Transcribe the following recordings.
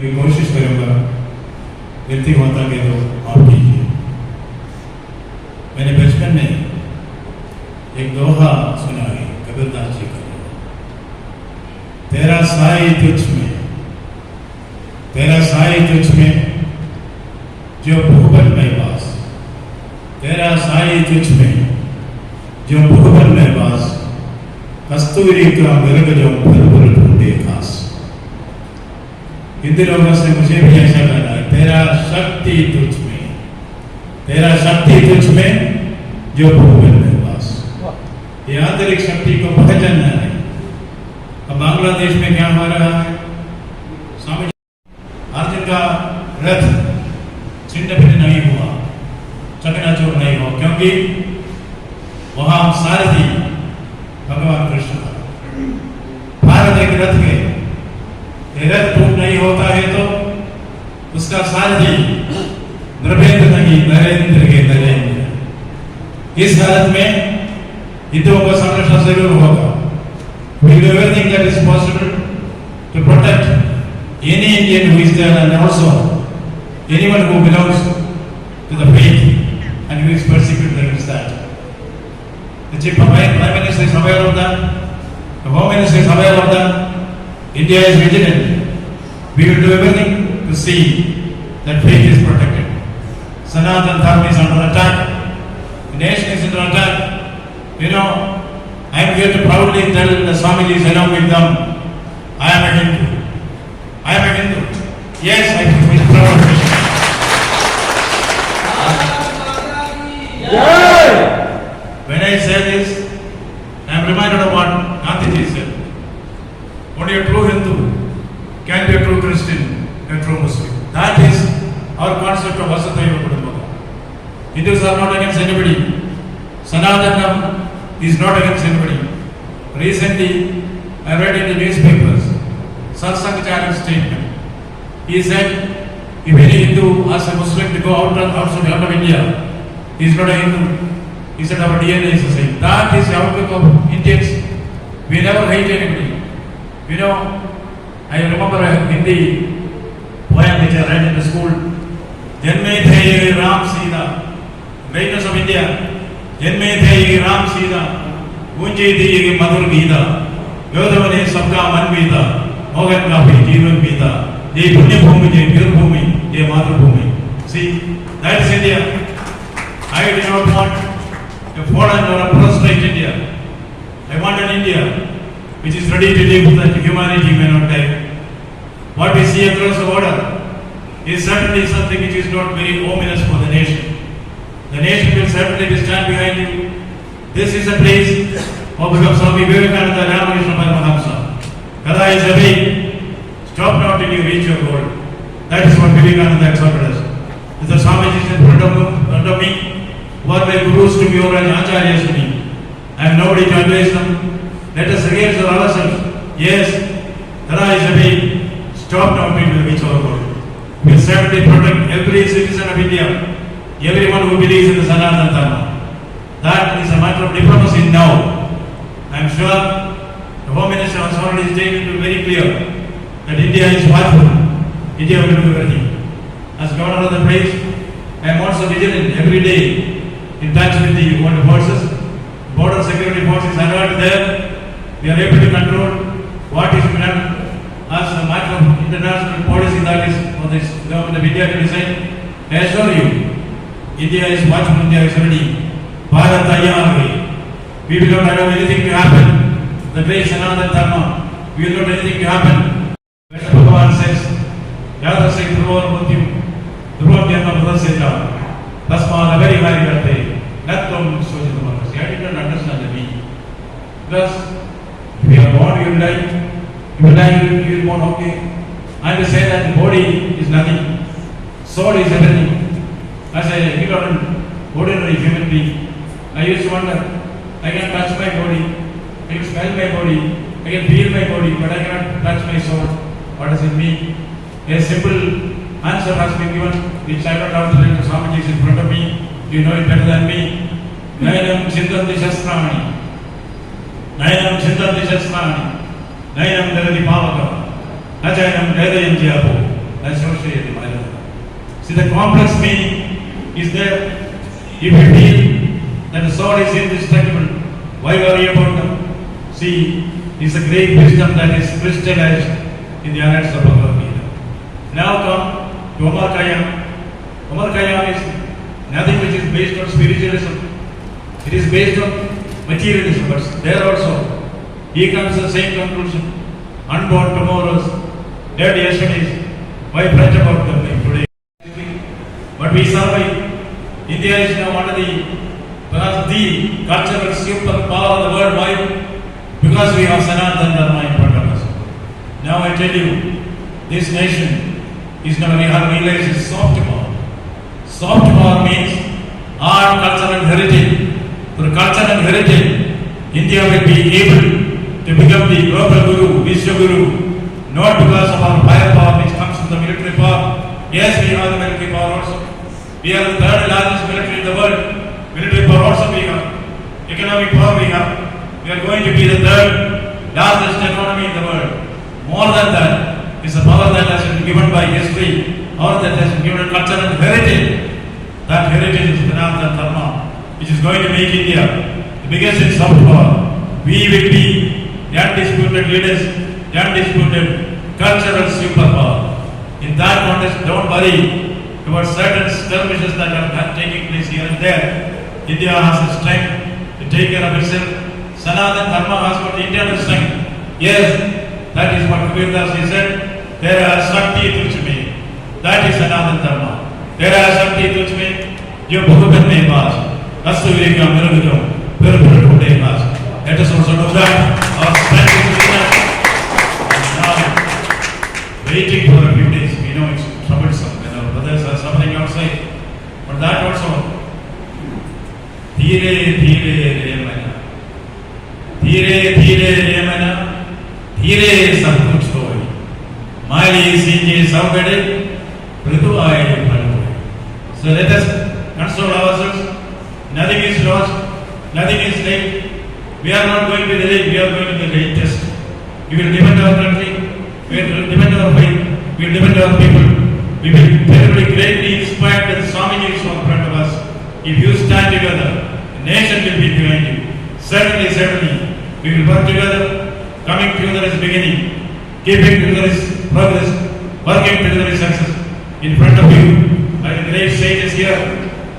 कोशिश करूंगा गलती होता कि तो आप कीजिए। मैंने बचपन में एक दोहा सुना है कबीरदास जी का, तेरा साई तुझ में, तेरा साई तुझ में जो भुवन में वास, तेरा साई तुझ में जो भुवन में वास, कस्तूरी का मृग जो फल फल ढूंढे खास। हिंदी लोगों से मुझे भी ऐसा कहना है, तेरा शक्ति तुझ में, तेरा शक्ति तुझ में जो भुवन में वास। ये आंतरिक शक्ति को पहचानना है। अब बांग्लादेश में क्या हो रहा है, स्वामी अर्जुन का रथ छिन्न भिन्न नहीं हुआ, चकनाचूर नहीं हुआ, क्योंकि वहां सारथी भगवान कृष्ण था। भारत एक रथ है, रथ टूट नहीं होता है तो उसका सारथी नृपेंद्र नहीं, नरेंद्र के नरेंद्र। इस हालत में हिंदुओं का संरक्षण जरूर होगा। We do everything that is possible to protect any Indian who is there, and also anyone who belongs to the faith and who is persecuted against that. The Chief Prime Minister is aware of that. The Home Minister is aware of that. India is vigilant. We will do everything to see that faith is protected. Sanatana Dharma is under attack. The nation is under attack. You know, I am here to proudly tell the Swamijis along with them, I am a Hindu. I am a Hindu. Yes, I feel proud of it. When I say this, I am reminded of what Gandhiji said. Only a true Hindu can be a true Christian, a true Muslim. That is our concept of Vasudhaiva Kutumbakam. Hindus are not against anybody. Sanatana is not against anybody. Recently, I read in the newspapers, Satsangacharya's statement. He said, if any Hindu asks a Muslim to go out of India, he is not a Hindu. He said, our DNA is the same. That is the outlook of Indians. We never hate anybody. You know, I remember a Hindi poem which I read in the school. Janme the Ram Sita, greatness of India. Janme the Ram Sita, Gunji the Madhur Gita, Yodhavane Sabka Man Vita, Mogan Kapi, Jeevan Vita, Ye Punya Bhumi, Ye Pure Bhumi, Ye Madhur Bhumi. See, that is India. I do not want a foreign or a prostrate India. I want an India which is ready to live that humanity may not die. What we see across the border is certainly something which is not very ominous for the nation. The nation will certainly stand behind you. This is a place of Swami Vivekananda Ramakrishna Paramahamsa. Kada is a way. Stop not till you reach your goal. That is what Vivekananda exhorted us. With the Swamijis in front of me, who are my gurus to me or acharyas to me, I have nobody to advise them. Let us rehearse ourselves. Yes, Tara is a way. Stop now till we reach our goal. We will certainly protect every citizen of India, everyone who believes in the Sanatana Dharma. That is a matter of diplomacy now. I am sure the Home Minister has already stated it very clear that India is watchful. India will do everything. As governor of the place, I am also vigilant every day in touch with the forces, border security forces are there. We are able to control what is done as a matter of international policy that is for the government of India to decide. I assure you, India is watchful, India is ready. Bharat tayyar hai. We will not allow anything to happen. The great Sanatana Dharma, we will not allow anything to happen. When Bhagavan says, Yada se dhruvar mutyam, dhruvar jnana praseta, tasmana very high gate, nattam sojatamasi. I did not understand the meaning. Because if you are born, you will die. You will die, you will be born, okay. I will say that the body is nothing. Soul is everything. As a ignorant, ordinary human being, I used to wonder, I can touch my body, I can smell my body, I can feel my body, but I cannot touch my soul. What does it mean? A simple answer has been given, which I don't have to tell the Swamiji is in front of me. You know it better than me. Nayanam Chintanti Shastrani. Nayanam Chintanti Shastrani. Nayanam Nagadi Pavaka. Nachayanam Vedayanti Apo. associated with it. See, the complex meaning is there. If you feel that the soul is indestructible, why worry about them? See, it's a great wisdom that is crystallized in the annals of Bhagavad Gita. Now come to Omar Khayyam. Omar Khayyam is nothing which is based on spiritualism. It is based on materialism, but there also he comes to the same conclusion. Unborn tomorrows, dead yesterdays, why fret about them today? But we survive. India is now under perhaps the cultural superpower of the world. Why? Because we have Sanatana Dharma in front of us. Now I tell you, this nation is now we have realized is soft power. Soft power means art, culture and heritage. Through culture and heritage, India will be able to become the global guru, Vishwa guru, not because of our firepower which comes from the military power. Yes, we have the military power also. We are the third largest military in the world. Military power also we have. Economic power we have. We are going to be the third largest economy in the world. More than that, it's a power that has been given by history, or that has been given culture and heritage. That heritage is Sanatana Dharma, which is going to make India the biggest in soft power. We will be the undisputed leaders, the undisputed cultural superpower. In that context, don't worry towards certain skirmishes that are taking place here and there. India has the strength to take care of itself. Sanatana Dharma has got the internal strength. Yes, that is what Kabir Das said. There are Shakti Tuchme. That is Sanatana Dharma. There are Shakti Tuchme. Jo Bhugan mein paas. Astuviri ka miragam. Phir today paas. Let us also do that. Our strength is within us. Now, waiting for a few days, we know it's troublesome. Brothers are suffering outside, but that also धीरे धीरे रे मना, धीरे धीरे रे मना, धीरे सब कुछ होए, माली सींचे सब गड़े, ऋतु आए फल होए. So let us console ourselves. Nothing is lost, nothing is late. We are not going to the lake, we are going to the great test. We will defend our country, we will defend our faith, we will defend our people. We will terribly greatly inspired that Swamiji is in front of us. If you stand together, the nation will be behind you. Certainly, we will work together. Coming together is beginning. Keeping together is progress. Working together is success. In front of you, like the great sages here,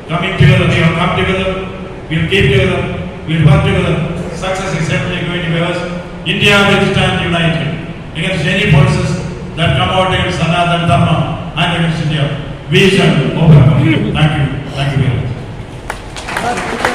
coming together, we have come together. We will keep together. We will work together. Success is certainly going to be ours. India will stand united against any forces that come out against Sanatana Dharma and against India. We shall overcome. Thank you. Thank you very much.